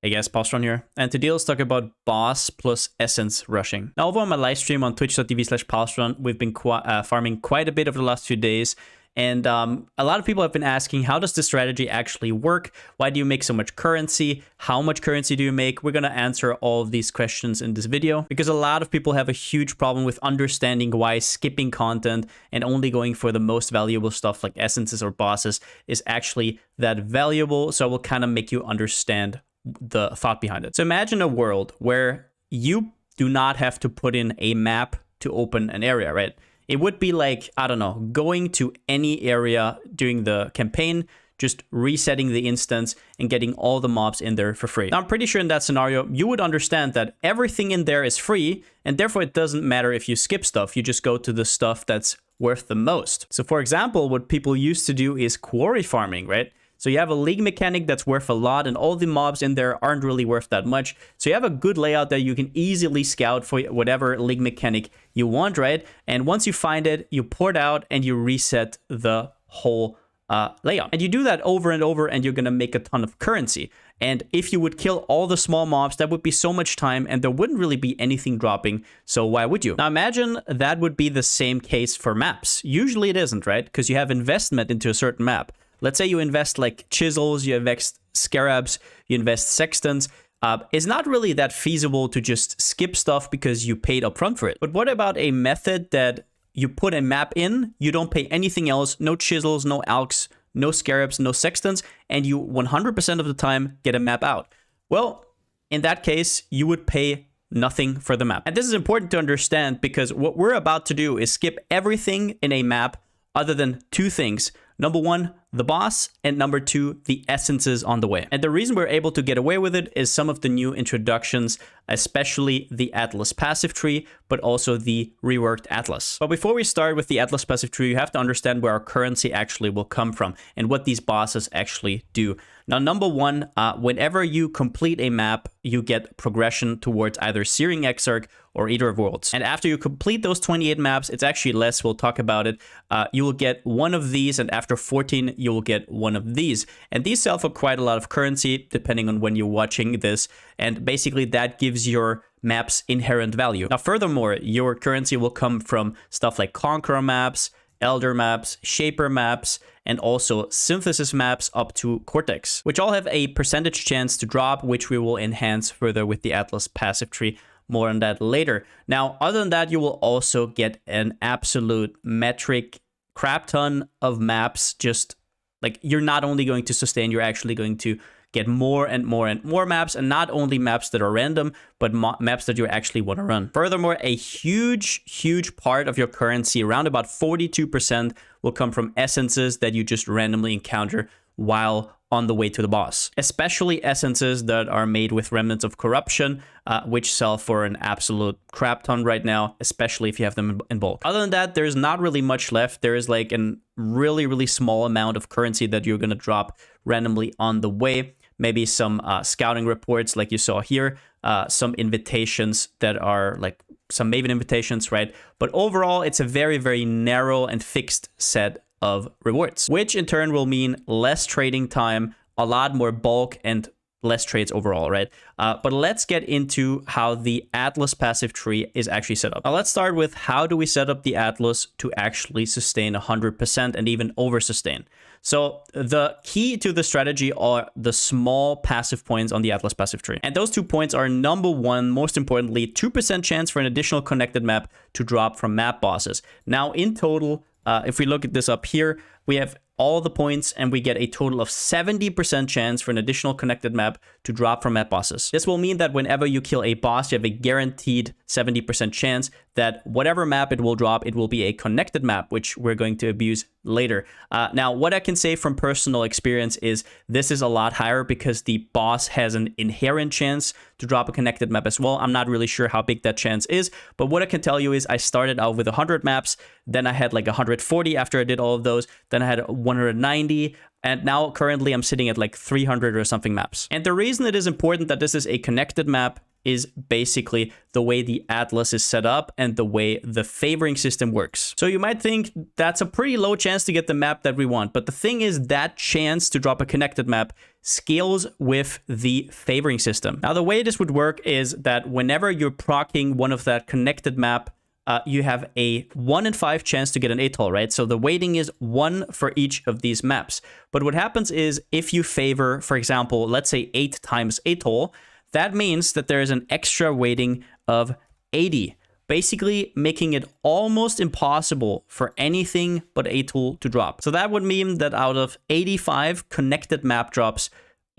Hey guys, Palsteron here, and today let's talk about boss plus essence rushing. Now over on my live stream on twitch.tv/Palsteron, we've been farming quite a bit over the last few days, and a lot of people have been asking, how does this strategy actually work? Why do you make so much currency? How much currency do you make? We're gonna answer all of these questions in this video, because a lot of people have a huge problem with understanding why skipping content and only going for the most valuable stuff like essences or bosses is actually that valuable. So I will kind of make you understand the thought behind it. So imagine a world where you do not have to put in a map to open an area, right? It would be like, I don't know, going to any area during the campaign, just resetting the instance and getting all the mobs in there for free. Now, I'm pretty sure in that scenario, you would understand that everything in there is free, and therefore it doesn't matter if you skip stuff, you just go to the stuff that's worth the most. So for example, what people used to do is quarry farming, right? So you have a league mechanic that's worth a lot, and all the mobs in there aren't really worth that much. So you have a good layout that you can easily scout for whatever league mechanic you want, right? And once you find it, you port out and you reset the whole layout. And you do that over and over, and you're gonna make a ton of currency. And if you would kill all the small mobs, that would be so much time, and there wouldn't really be anything dropping. So why would you? Now imagine that would be the same case for maps. Usually it isn't, right? Because you have investment into a certain map. Let's say you invest like chisels, you invest scarabs, you invest sextants. It's not really that feasible to just skip stuff because you paid upfront for it. But what about a method that you put a map in, you don't pay anything else, no chisels, no alks, no scarabs, no sextants, and you 100% of the time get a map out? Well, in that case, you would pay nothing for the map. And this is important to understand, because what we're about to do is skip everything in a map other than two things. Number one, the boss, and number two, the essences on the way. And the reason we're able to get away with it is some of the new introductions, especially the Atlas passive tree, but also the reworked Atlas. But before we start with the Atlas passive tree, you have to understand where our currency actually will come from and what these bosses actually do. Now, number one, whenever you complete a map, you get progression towards either Searing Exarch or Eater of Worlds. And after you complete those 28 maps, it's actually less, we'll talk about it, you will get one of these, and after 14, you will get one of these. And these sell for quite a lot of currency, depending on when you're watching this. And basically that gives your maps inherent value. Now, furthermore, your currency will come from stuff like Conqueror maps, Elder maps, Shaper maps, and also Synthesis maps up to Cortex, which all have a percentage chance to drop, which we will enhance further with the Atlas passive tree. More on that later. Now, other than that, you will also get an absolute metric crap ton of maps. Just like, you're not only going to sustain, you're actually going to get more and more and more maps, and not only maps that are random, but maps that you actually want to run. Furthermore, a huge part of your currency, around about 42%, will come from essences that you just randomly encounter while on the way to the boss, especially essences that are made with remnants of corruption, which sell for an absolute crap ton right now, especially if you have them in bulk. Other than that, there's not really much left. There is like a really small amount of currency that you're going to drop randomly on the way. Maybe some scouting reports like you saw here, some invitations that are like some Maven invitations, right? But overall, it's a very narrow and fixed set of rewards, which in turn will mean less trading time, a lot more bulk, and less trades overall, right? But let's get into how the Atlas passive tree is actually set up. Now let's start with, how do we set up the Atlas to actually sustain 100% and even over sustain? So the key to the strategy are the small passive points on the Atlas passive tree. And those 2 points are, number one, most importantly, 2% chance for an additional connected map to drop from map bosses. Now in total, if we look at this up here, we have all the points, and we get a total of 70% chance for an additional connected map to drop from map bosses. This will mean that whenever you kill a boss, you have a guaranteed 70% chance that whatever map it will drop, it will be a connected map, which we're going to abuse later. Now, what I can say from personal experience is this is a lot higher, because the boss has an inherent chance to drop a connected map as well. I'm not really sure how big that chance is, but what I can tell you is I started out with 100 maps, then I had like 140 after I did all of those, then I had 190, and now currently I'm sitting at like 300 or something maps. And the reason it is important that this is a connected map is basically the way the Atlas is set up and the way the favoring system works. So you might think that's a pretty low chance to get the map that we want, but the thing is that chance to drop a connected map scales with the favoring system. Now, the way this would work is that whenever you're proccing one of that connected map, you have a 1 in 5 chance to get an atoll, right? So the weighting is 1 for each of these maps. But what happens is if you favor, for example, let's say 8 times atoll, that means that there is an extra weighting of 80, basically making it almost impossible for anything but atoll to drop. So that would mean that out of 85 connected map drops,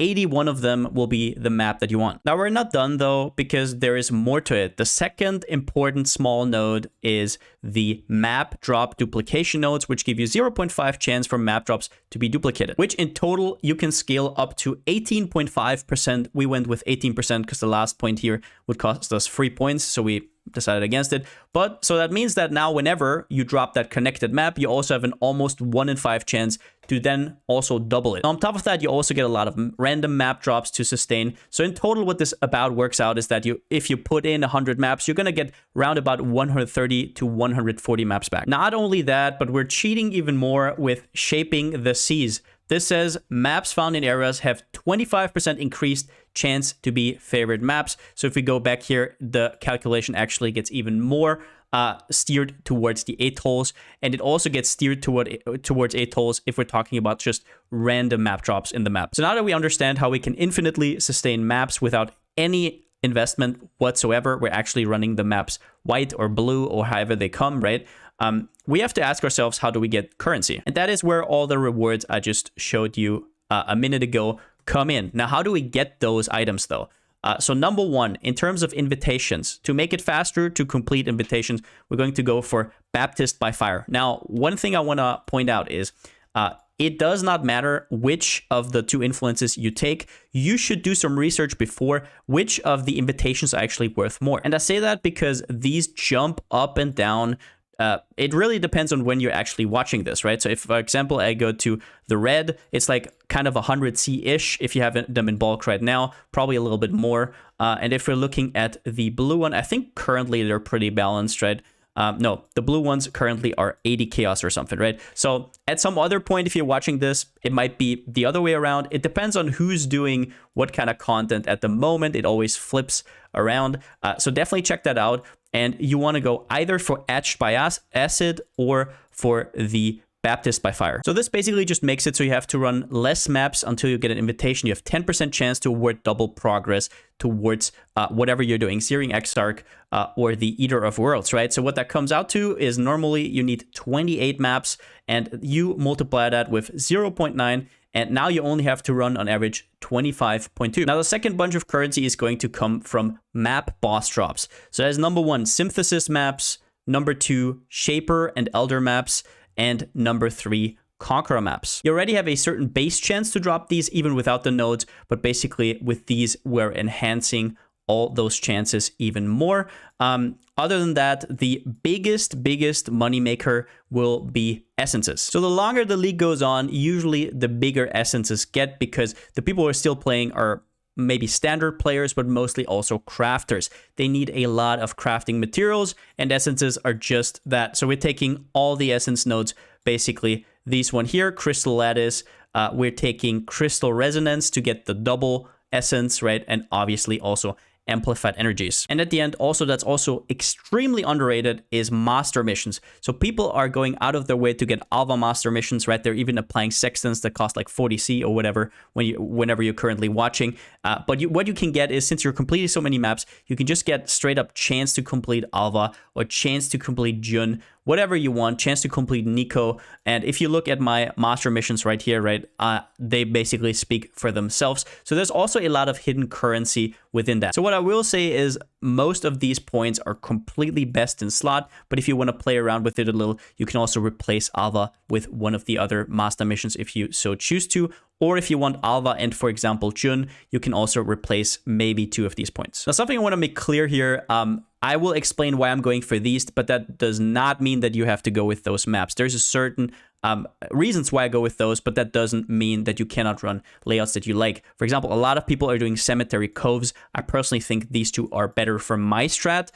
81 of them will be the map that you want. Now, we're not done though, because there is more to it. The second important small node is the map drop duplication nodes, which give you 0.5 chance for map drops to be duplicated, which in total you can scale up to 18.5%. We went with 18% because the last point here would cost us 3 points. So we decided against it. But so that means that now whenever you drop that connected map, you also have an almost 1 in 5 chance to then also double it. On top of that, you also get a lot of random map drops to sustain. So in total, what this about works out is that if you put in 100 maps, you're going to get round about 130 to 140 maps back. Not only that, but we're cheating even more with shaping the seas. This says maps found in areas have 25% increased chance to be favored maps. So if we go back here, the calculation actually gets even more steered towards the atolls, and it also gets steered towards atolls if we're talking about just random map drops in the map. So now that we understand how we can infinitely sustain maps without any investment whatsoever, we're actually running the maps white or blue or however they come, right? We have to ask ourselves, how do we get currency? And that is where all the rewards I just showed you a minute ago come in. Now, how do we get those items though? So number one, in terms of invitations, to make it faster to complete invitations, we're going to go for Baptist by Fire. Now, one thing I want to point out is it does not matter which of the two influences you take. You should do some research before which of the invitations are actually worth more. And I say that because these jump up and down. It really depends on when you're actually watching this, right? So if, for example, I go to the red, it's like kind of 100C-ish if you have them in bulk right now, probably a little bit more. And if we're looking at the blue one, I think currently they're pretty balanced, right? No, the blue ones currently are 80 chaos or something, right? So at some other point, if you're watching this, it might be the other way around. It depends on who's doing what kind of content at the moment. It always flips around. So definitely check that out. And you want to go either for Etched by Acid or for the Baptist by Fire. So this basically just makes it so you have to run less maps until you get an invitation. You have 10% chance to award double progress towards whatever you're doing, Searing Exarch or the Eater of Worlds, right? So what that comes out to is normally you need 28 maps and you multiply that with 0.9. And now you only have to run on average 25.2. Now the second bunch of currency is going to come from map boss drops. So that's number one, synthesis maps, number two, shaper and elder maps, and number three, conqueror maps. You already have a certain base chance to drop these even without the nodes, but basically with these we're enhancing all those chances even more. Other than that, the biggest moneymaker will be essences. So the longer the league goes on, usually the bigger essences get, because the people who are still playing are maybe standard players, but mostly also crafters. They need a lot of crafting materials, and essences are just that. So we're taking all the essence nodes, basically these one here, Crystal Lattice. We're taking Crystal Resonance to get the double essence, right? And obviously also amplified energies. And at the end, also that's also extremely underrated is master missions. So people are going out of their way to get Alva master missions, right? They're even applying sextants that cost like 40C or whatever whenever you're currently watching. But what you can get is, since you're completing so many maps, you can just get straight up chance to complete Alva or chance to complete Jun, whatever you want, chance to complete Nico. And if you look at my master missions right here, right, they basically speak for themselves. So there's also a lot of hidden currency within that. So what I will say is most of these points are completely best in slot, but if you want to play around with it a little, you can also replace Alva with one of the other master missions if you so choose to. Or if you want Alva and, for example, Jun, you can also replace maybe 2 of these points. Now, something I want to make clear here, I will explain why I'm going for these, but that does not mean that you have to go with those maps. There's a certain reasons why I go with those, but that doesn't mean that you cannot run layouts that you like. For example, a lot of people are doing cemetery coves. I personally think these two are better for my strat,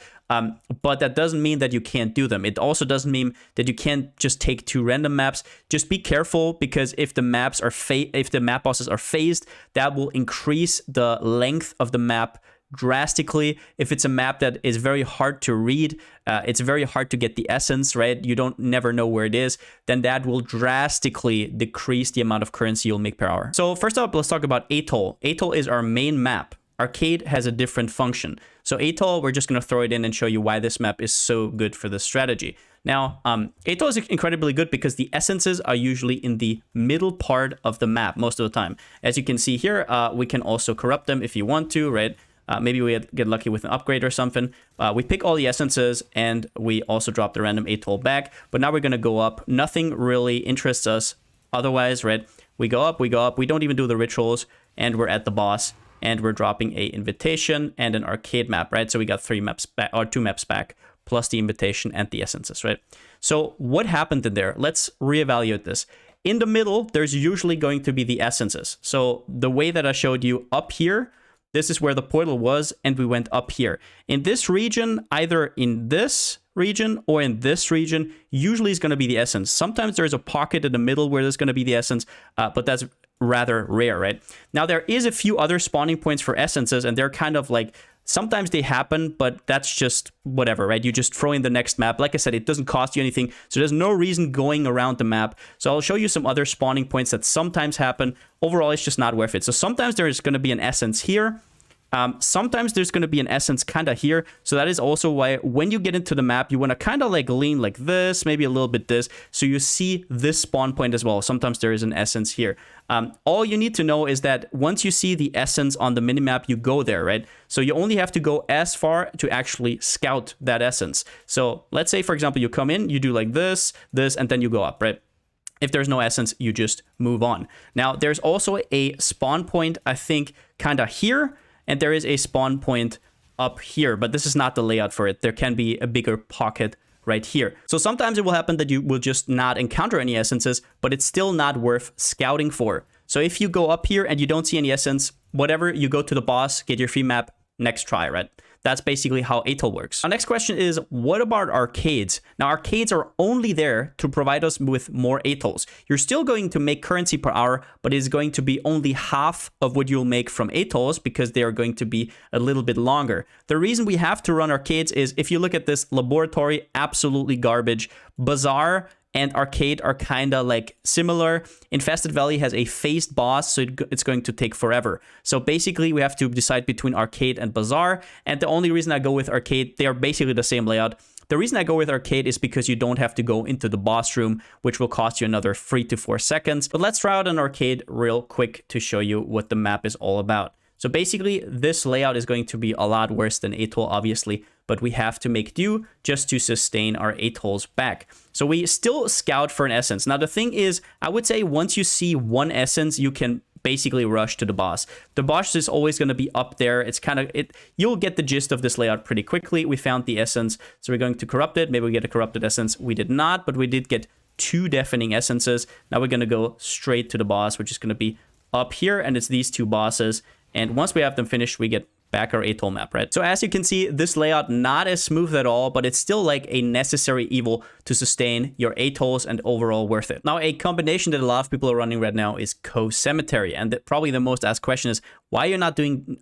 but that doesn't mean that you can't do them. It also doesn't mean that you can't just take 2 random maps. Just be careful, because if the maps are if the map bosses are phased, that will increase the length of the map drastically. If it's a map that is very hard to read, it's very hard to get the essence, right? You don't never know where it is, then that will drastically decrease the amount of currency you'll make per hour. So first up, let's talk about Atoll. Atoll is our main map. Arcade has a different function. So Atoll, we're just going to throw it in and show you why this map is so good for this strategy. Now, Atoll is incredibly good because the essences are usually in the middle part of the map most of the time. As you can see here, we can also corrupt them if you want to, right? Maybe we get lucky with an upgrade or something. We pick all the essences, and we also drop the random Atoll back. But now we're going to go up. Nothing really interests us otherwise, right? We go up, we go up. We don't even do the rituals, and we're at the boss. And we're dropping a invitation and an arcade map, right? So we got 3 maps back, or 2 maps back, plus the invitation and the essences, right? So what happened in there? Let's reevaluate this. In the middle, there's usually going to be the essences. So the way that I showed you up here, this is where the portal was, and we went up here. In this region, either in this region or in this region, usually is going to be the essence. Sometimes there's a pocket in the middle where there's going to be the essence, but that's rather rare, right? Now, there is a few other spawning points for essences, and they're kind of like, sometimes they happen, but that's just whatever, right? You just throw in the next map. Like I said, it doesn't cost you anything, so there's no reason going around the map. So I'll show you some other spawning points that sometimes happen. Overall, it's just not worth it. So sometimes there's going to be an essence here. Sometimes there's going to be an essence kind of here. So that is also why when you get into the map, you want to kind of like lean like this, maybe a little bit this. So you see this spawn point as well. Sometimes there is an essence here. All you need to know is that once you see the essence on the minimap, you go there, right? So you only have to go as far to actually scout that essence. So let's say, for example, you come in, you do like this, this, and then you go up, right? If there's no essence, you just move on. Now, there's also a spawn point, I think, kind of here. And there is a spawn point up here, but this is not the layout for it. There can be a bigger pocket right here. So sometimes it will happen that you will just not encounter any essences, but it's still not worth scouting for. So if you go up here and you don't see any essence, whatever, you go to the boss, get your free map, next try, right? That's basically how Atoll works. Our next question is, what about arcades? Now, arcades are only there to provide us with more Atolls. You're still going to make currency per hour, but it's going to be only half of what you'll make from Atolls because they are going to be a little bit longer. The reason we have to run arcades is, if you look at this, laboratory, absolutely garbage. Bazaar and arcade are kind of like similar. Infested Valley has a phased boss, so it's going to take forever. So basically, we have to decide between arcade and bazaar. And the only reason I go with arcade, they are basically the same layout. The reason I go with arcade is because you don't have to go into the boss room, which will cost you another 3 to 4 seconds. But let's try out an arcade real quick to show you what the map is all about. So basically, this layout is going to be a lot worse than Atoll, obviously, but we have to make do just to sustain our Atolls back. So we still scout for an essence. Now, the thing is, I would say once you see one essence, you can basically rush to the boss. The boss is always going to be up there. It's kind of, you'll get the gist of this layout pretty quickly. We found the essence, so we're going to corrupt it. Maybe we get a corrupted essence. We did not, but we did get 2 deafening essences. Now we're going to go straight to the boss, which is going to be up here, and it's these 2 bosses. And once we have them finished, we get back our Atoll map, right? So as you can see, this layout not as smooth at all, but it's still like a necessary evil to sustain your Atolls and overall worth it. Now, a combination that a lot of people are running right now is Co-Cemetery. And probably the most asked question is, why you're not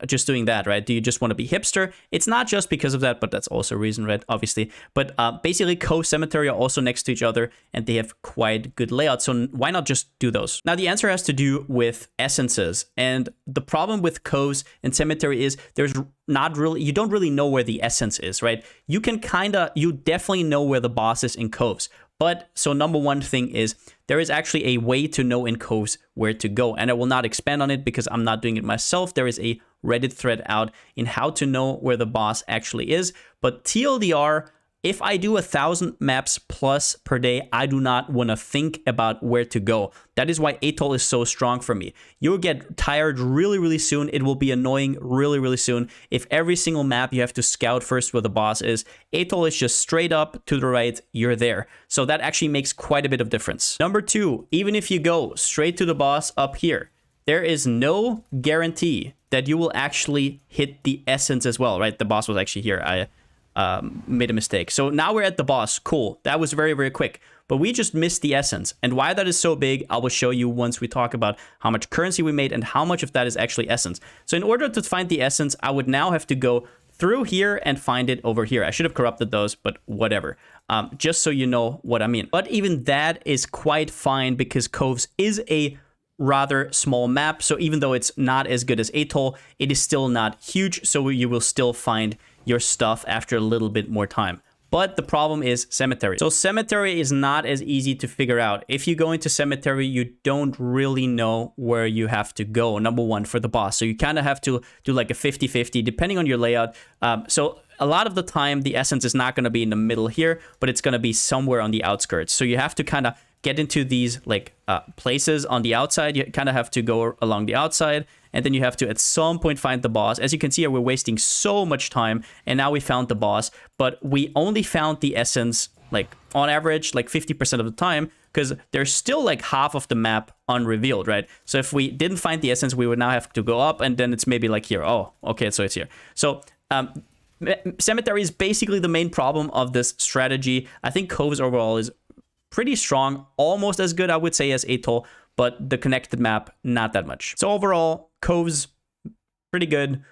just doing that, right? Do you just want to be hipster? It's not just because of that, but that's also a reason, right? Obviously. But basically, Co-Cemetery are also next to each other, and they have quite good layouts. So why not just do those? Now, the answer has to do with essences. And the problem with Coves and Cemetery is there's not really, you don't really know where the essence is, right? You definitely know where the boss is in Coves. But so number one thing is there is actually a way to know in Coves where to go. And I will not expand on it because I'm not doing it myself. There is a Reddit thread out in how to know where the boss actually is. But TLDR, if I do 1,000 maps plus per day, I do not want to think about where to go. That is why Atoll is so strong for me. You'll get tired really, really soon. It will be annoying really, really soon. If every single map you have to scout first where the boss is, Atoll is just straight up to the right, you're there. So that actually makes quite a bit of difference. Number 2, even if you go straight to the boss up here, there is no guarantee that you will actually hit the essence as well, right? The boss was actually here. I made a mistake. So now we're at the boss. Cool. That was very, very quick. But we just missed the essence. And why that is so big, I will show you once we talk about how much currency we made and how much of that is actually essence. So in order to find the essence, I would now have to go through here and find it over here. I should have corrupted those, but whatever. Just so you know what I mean. But even that is quite fine because Coves is a rather small map. So even though it's not as good as Atoll, it is still not huge. So you will still find your stuff after a little bit more time. But the problem is Cemetery. So Cemetery is not as easy to figure out. If you go into Cemetery, you don't really know where you have to go, number one, for the boss. So you kind of have to do like a 50-50 depending on your layout. So a lot of the time, the essence is not going to be in the middle here, but it's going to be somewhere on the outskirts. So you have to kind of get into these like places on the outside. You kind of have to go along the outside, and then you have to at some point find the boss. As you can see here, we're wasting so much time, and now we found the boss, but we only found the essence like on average like 50% of the time, because there's still like half of the map unrevealed, right? So if we didn't find the essence, we would now have to go up, and then it's maybe like here. Oh, okay, so it's here. So Cemetery is basically the main problem of this strategy. I think Coves overall is pretty strong, almost as good, I would say, as Atoll, but the connected map, not that much. So overall, Coves, pretty good.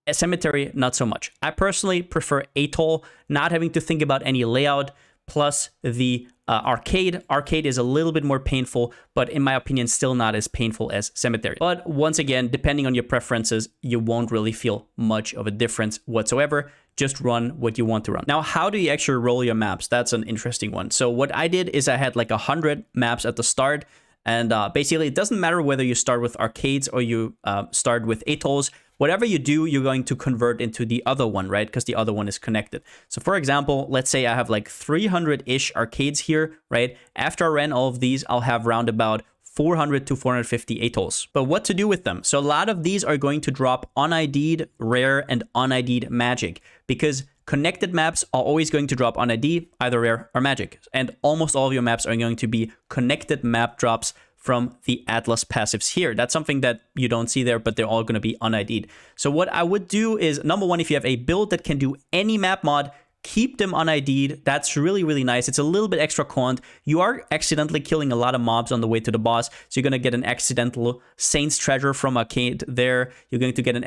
Cemetery, not so much. I personally prefer Atoll, not having to think about any layout, plus the arcade. Arcade is a little bit more painful, but in my opinion, still not as painful as Cemetery. But once again, depending on your preferences, you won't really feel much of a difference whatsoever. Just run what you want to run. Now, how do you actually roll your maps? That's an interesting one. So what I did is I had like 100 maps at the start. And basically, it doesn't matter whether you start with arcades or you start with atolls. Whatever you do, you're going to convert into the other one, right? Because the other one is connected. So for example, let's say I have like 300-ish arcades here, right? After I ran all of these, I'll have round about 400 to 450 atolls. But what to do with them? So a lot of these are going to drop unID'd, rare, and unID'd magic, because connected maps are always going to drop unID, either rare or magic. And almost all of your maps are going to be connected map drops from the Atlas passives here. That's something that you don't see there, but they're all going to be unID'd. So what I would do is, number one, if you have a build that can do any map mod, keep them unID'd. That's really, really nice. It's a little bit extra cont. You are accidentally killing a lot of mobs on the way to the boss. So you're going to get an accidental Saint's Treasure from Arcade there. You're going to get an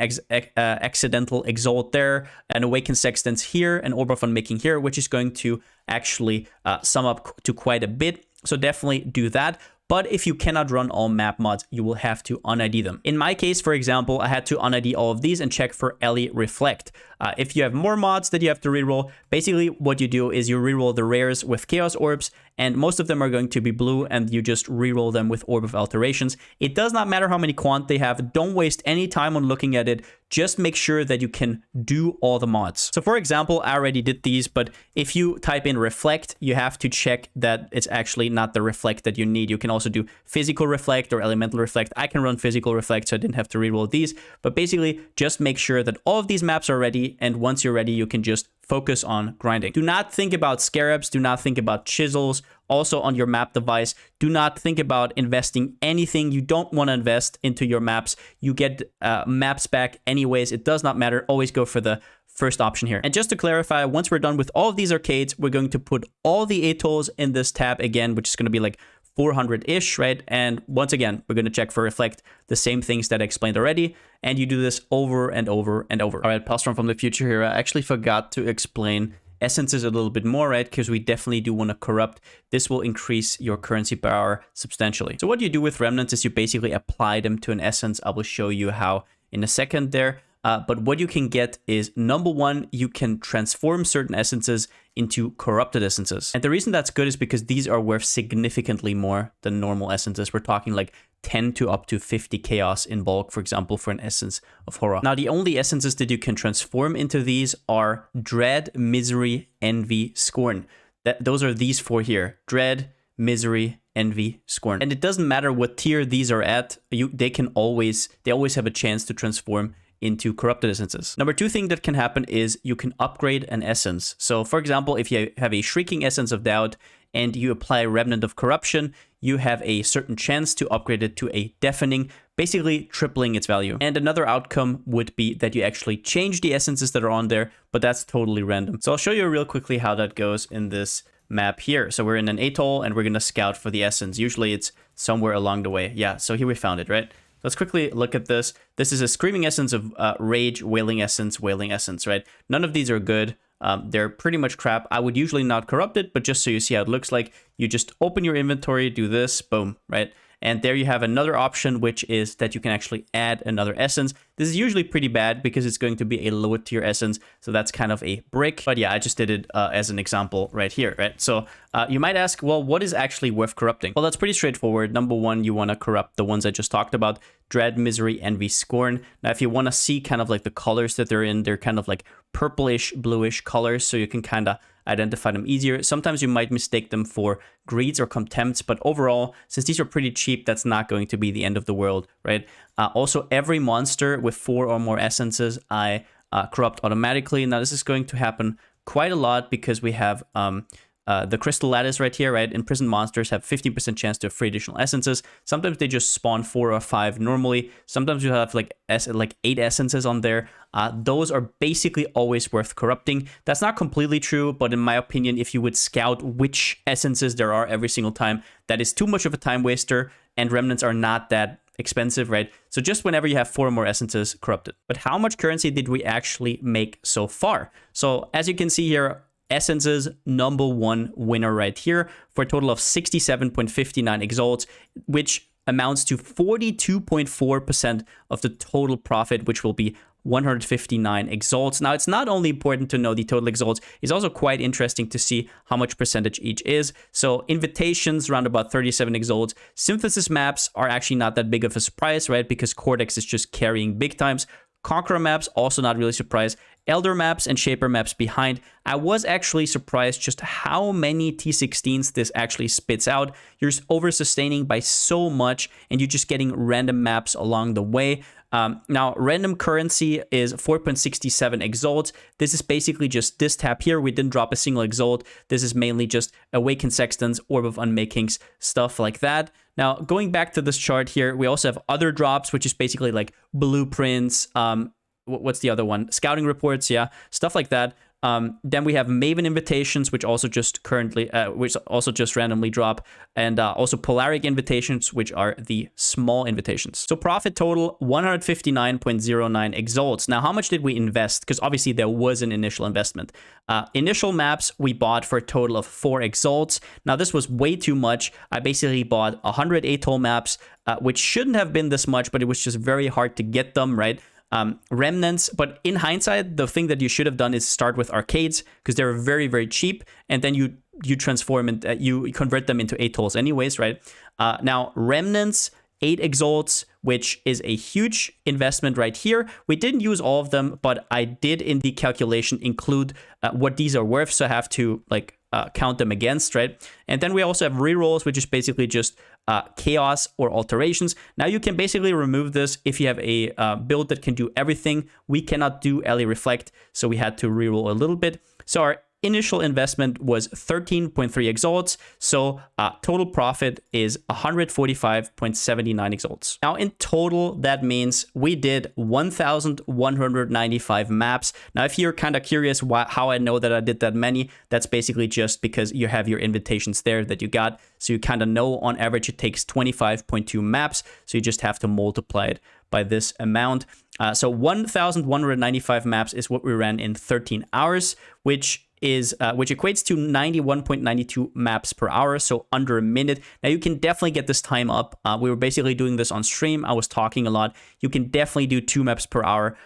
accidental Exalt there, an Awakened Sextants here, an Orb of Unmaking here, which is going to actually sum up to quite a bit. So definitely do that. But if you cannot run all map mods, you will have to unID them. In my case, for example, I had to unID all of these and check for Ellie Reflect. If you have more mods that you have to reroll, basically what you do is you reroll the rares with Chaos Orbs, and most of them are going to be blue, and you just reroll them with Orb of Alterations. It does not matter how many quant they have. Don't waste any time on looking at it. Just make sure that you can do all the mods. So for example, I already did these, but if you type in Reflect, you have to check that it's actually not the Reflect that you need. You can also do Physical Reflect or Elemental Reflect. I can run Physical Reflect, so I didn't have to reroll these. But basically, just make sure that all of these maps are ready, and once you're ready, you can just focus on grinding. Do not think about scarabs. Do not think about chisels. Also on your map device, do not think about investing anything you don't want to invest into your maps. You get maps back anyways. It does not matter. Always go for the first option here. And just to clarify, once we're done with all of these arcades, we're going to put all the atolls in this tab again, which is going to be like 400-ish, right? And once again, we're going to check for Reflect, the same things that I explained already. And you do this over and over and over. All right, Palsteron from the future here. I actually forgot to explain essences a little bit more, right? Because we definitely do want to corrupt. This will increase your currency power substantially. So what you do with remnants is you basically apply them to an essence. I will show you how in a second there. But what you can get is, number one, you can transform certain essences into corrupted essences. And the reason that's good is because these are worth significantly more than normal essences. We're talking like 10 to up to 50 chaos in bulk, for example, for an essence of horror. Now, the only essences that you can transform into these are Dread, Misery, Envy, Scorn. Those are these 4 here: Dread, Misery, Envy, Scorn. And it doesn't matter what tier these are at, they always have a chance to transform into corrupted essences. Number 2 thing that can happen is you can upgrade an essence. So for example, if you have a Shrieking Essence of Doubt and you apply Remnant of Corruption, you have a certain chance to upgrade it to a Deafening, basically tripling its value. And another outcome would be that you actually change the essences that are on there, but that's totally random. So I'll show you real quickly how that goes in this map here. So we're in an atoll and we're going to scout for the essence. Usually it's somewhere along the way. Yeah, so here we found it, right? Let's quickly look at this. This is a Screaming Essence of Rage, Wailing Essence, right? None of these are good. They're pretty much crap. I would usually not corrupt it, but just so you see how it looks like, you just open your inventory, do this, boom, right? And there you have another option, which is that you can actually add another essence. This is usually pretty bad because it's going to be a lower tier essence. So that's kind of a brick. But yeah, I just did it as an example right here, right? So you might ask, well, what is actually worth corrupting? Well, that's pretty straightforward. Number 1, you want to corrupt the ones I just talked about: Dread, Misery, Envy, Scorn. Now, if you want to see kind of like the colors that they're in, they're kind of like purplish, bluish colors. So you can kind of identify them easier. Sometimes you might mistake them for greeds or contempts, but overall, since these are pretty cheap, that's not going to be the end of the world, right? Also, every monster with 4 or more essences, I corrupt automatically. Now, this is going to happen quite a lot because we have the Crystal Lattice right here, right? Imprisoned monsters have 15% chance to have 3 additional essences. Sometimes they just spawn 4 or 5 normally. Sometimes you have like 8 essences on there. Those are basically always worth corrupting. That's not completely true, but in my opinion, if you would scout which essences there are every single time, that is too much of a time waster, and remnants are not that expensive, right? So just whenever you have 4 or more essences, corrupt it. But how much currency did we actually make so far? So as you can see here, essences, number 1 winner right here for a total of 67.59 exalts, which amounts to 42.4% of the total profit, which will be 159 exalts. Now, it's not only important to know the total exalts, it's also quite interesting to see how much percentage each is. So invitations, around about 37 exalts. Synthesis maps are actually not that big of a surprise, right? Because Cortex is just carrying big times. Conqueror maps, also not really surprised. Elder maps and Shaper maps behind. I was actually surprised just how many T16s this actually spits out. You're over-sustaining by so much, and you're just getting random maps along the way. Now, random currency is 4.67 exalts. This is basically just this tab here. We didn't drop a single exalt. This is mainly just Awakened Sextons, Orb of Unmakings, stuff like that. Now, going back to this chart here, we also have other drops, which is basically like blueprints. What's the other one? Scouting reports, yeah, stuff like that. Then we have Maven invitations, which also just randomly drop, and also Polaric invitations, which are the small invitations. So profit total 159.09 exalts. Now, how much did we invest? Because obviously there was an initial investment. Initial maps we bought for a total of 4 exalts. Now, this was way too much. I basically bought 100 atoll maps, which shouldn't have been this much, but it was just very hard to get them, right? Remnants, but in hindsight, the thing that you should have done is start with arcades, because they're very, very cheap, and then you transform and you convert them into atolls anyways, right? Now, remnants, 8 exalts, which is a huge investment right here. We didn't use all of them, but I did in the calculation include what these are worth, so I have to like count them against, right? And then we also have rerolls, which is basically just chaos or alterations. Now you can basically remove this if you have a build that can do everything. We cannot do LA Reflect, so we had to reroll a little bit. So our initial investment was 13.3 exalts, so total profit is 145.79 exalts. Now in total, that means we did 1,195 maps. Now if you're kind of curious how I know that I did that many, that's basically just because you have your invitations there that you got, so you kind of know on average it takes 25.2 maps, so you just have to multiply it by this amount. So 1,195 maps is what we ran in 13 hours, which equates to 91.92 maps per hour, so under a minute. Now you can definitely get this time up. We were basically doing this on stream. I was talking a lot. You can definitely do 2 maps per hour,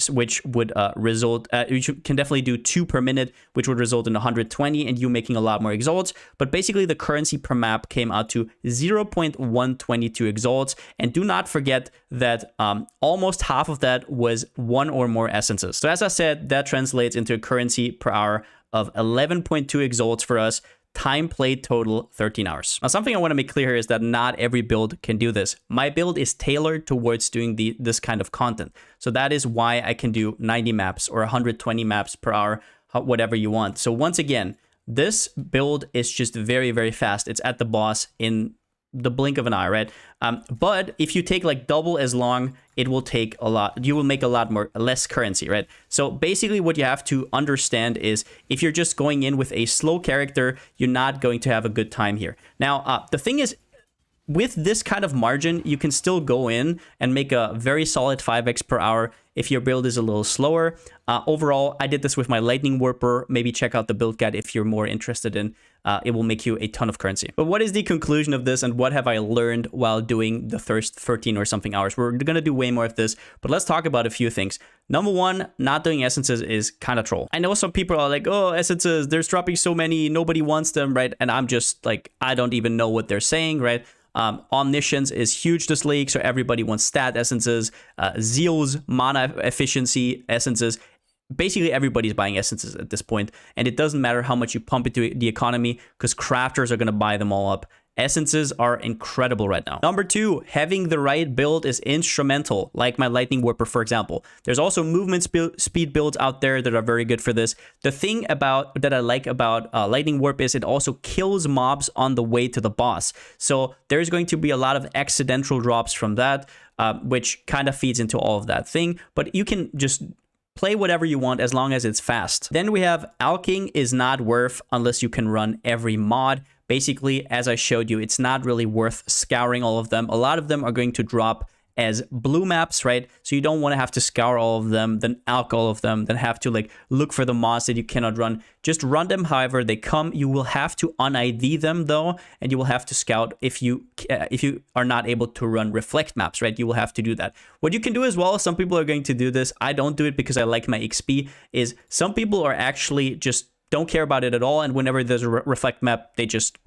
which would result. You can definitely do 2 per minute, which would result in 120, and you making a lot more exalts. But basically, the currency per map came out to 0.122 exalts, and do not forget that almost half of that was 1 or more essences. So as I said, that translates into a currency per hour of 11.2 exalts for us. Time played total 13 hours. Now, something I want to make clear here is that not every build can do this. My build is tailored towards doing this kind of content. So that is why I can do 90 maps or 120 maps per hour, whatever you want. So once again, this build is just very, very fast. It's at the boss in the blink of an eye, right? But if you take like double as long, it will take a lot. You will make a lot less currency, right? So basically what you have to understand is if you're just going in with a slow character, you're not going to have a good time here. Now, the thing is, with this kind of margin, you can still go in and make a very solid 5x per hour if your build is a little slower. Overall, I did this with my Lightning Warper. Maybe check out the build guide if you're more interested in. It will make you a ton of currency. But what is the conclusion of this, and what have I learned while doing the first 13 or something hours? We're going to do way more of this, but let's talk about a few things. Number one, not doing essences is kind of troll. I know some people are like, oh, essences, there's dropping so many, nobody wants them, right? And I'm just like, I don't even know what they're saying, right? Omniscience is huge this league, so everybody wants stat essences, Zeal's mana efficiency essences. Basically, everybody's buying essences at this point, and it doesn't matter how much you pump into the economy because crafters are going to buy them all up. Essences are incredible right now. Number two, having the right build is instrumental, like my Lightning Warper, for example. There's also movement speed builds out there that are very good for this. The thing that I like about Lightning Warp is it also kills mobs on the way to the boss. So there's going to be a lot of accidental drops from that, which kind of feeds into all of that thing. But you can just play whatever you want as long as it's fast. Then we have alking is not worth unless you can run every mod. Basically, as I showed you, it's not really worth scouring all of them. A lot of them are going to drop as blue maps, right? So you don't want to have to scour all of them, then alk all of them, then have to like look for the mods that you cannot run. Just run them however they come. You will have to un-ID them though, and you will have to scout if you are not able to run reflect maps, right? You will have to do that. What you can do as well, some people are going to do this. I don't do it because I like my XP, is some people are actually just don't care about it at all, and whenever there's a reflect map, they just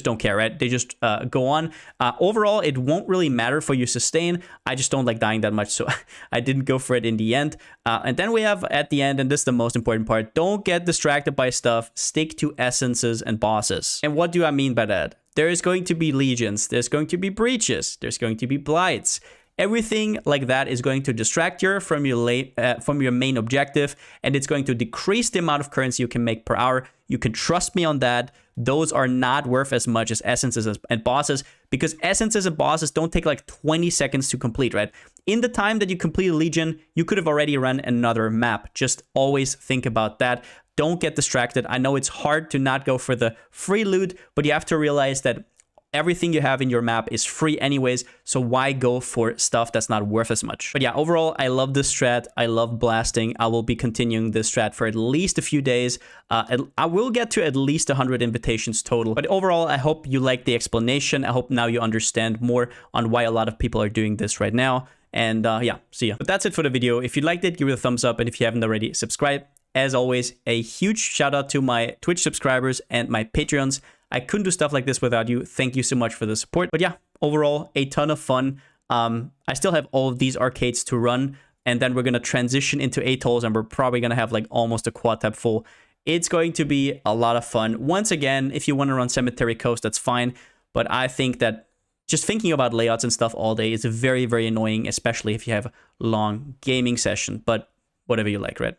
don't care, right? They just go on. Overall, it won't really matter for your sustain. I just don't like dying that much, so I didn't go for it in the end. And then we have at the end, and this is the most important part, don't get distracted by stuff. Stick to essences and bosses. And what do I mean by that? There is going to be legions. There's going to be breaches. There's going to be blights. Everything like that is going to distract you from your main objective, and it's going to decrease the amount of currency you can make per hour. You can trust me on that. Those are not worth as much as essences and bosses, because essences and bosses don't take like 20 seconds to complete, right? In the time that you complete a legion, you could have already run another map. Just always think about that. Don't get distracted. I know it's hard to not go for the free loot, but you have to realize that everything you have in your map is free anyways, so why go for stuff that's not worth as much? But yeah, overall, I love this strat. I love blasting. I will be continuing this strat for at least a few days. I will get to at least 100 invitations total. But overall, I hope you like the explanation. I hope now you understand more on why a lot of people are doing this right now. And yeah, see ya. But that's it for the video. If you liked it, give it a thumbs up. And if you haven't already, subscribe. As always, a huge shout out to my Twitch subscribers and my Patreons. I couldn't do stuff like this without you. Thank you so much for the support. But yeah, overall, a ton of fun. I still have all of these arcades to run, and then we're going to transition into atolls, and we're probably going to have like almost a quad tab full. It's going to be a lot of fun. Once again, if you want to run Cemetery Coast, that's fine. But I think that just thinking about layouts and stuff all day is very, very annoying, especially if you have a long gaming session. But whatever you like, right?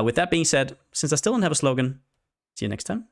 With that being said, since I still don't have a slogan, see you next time.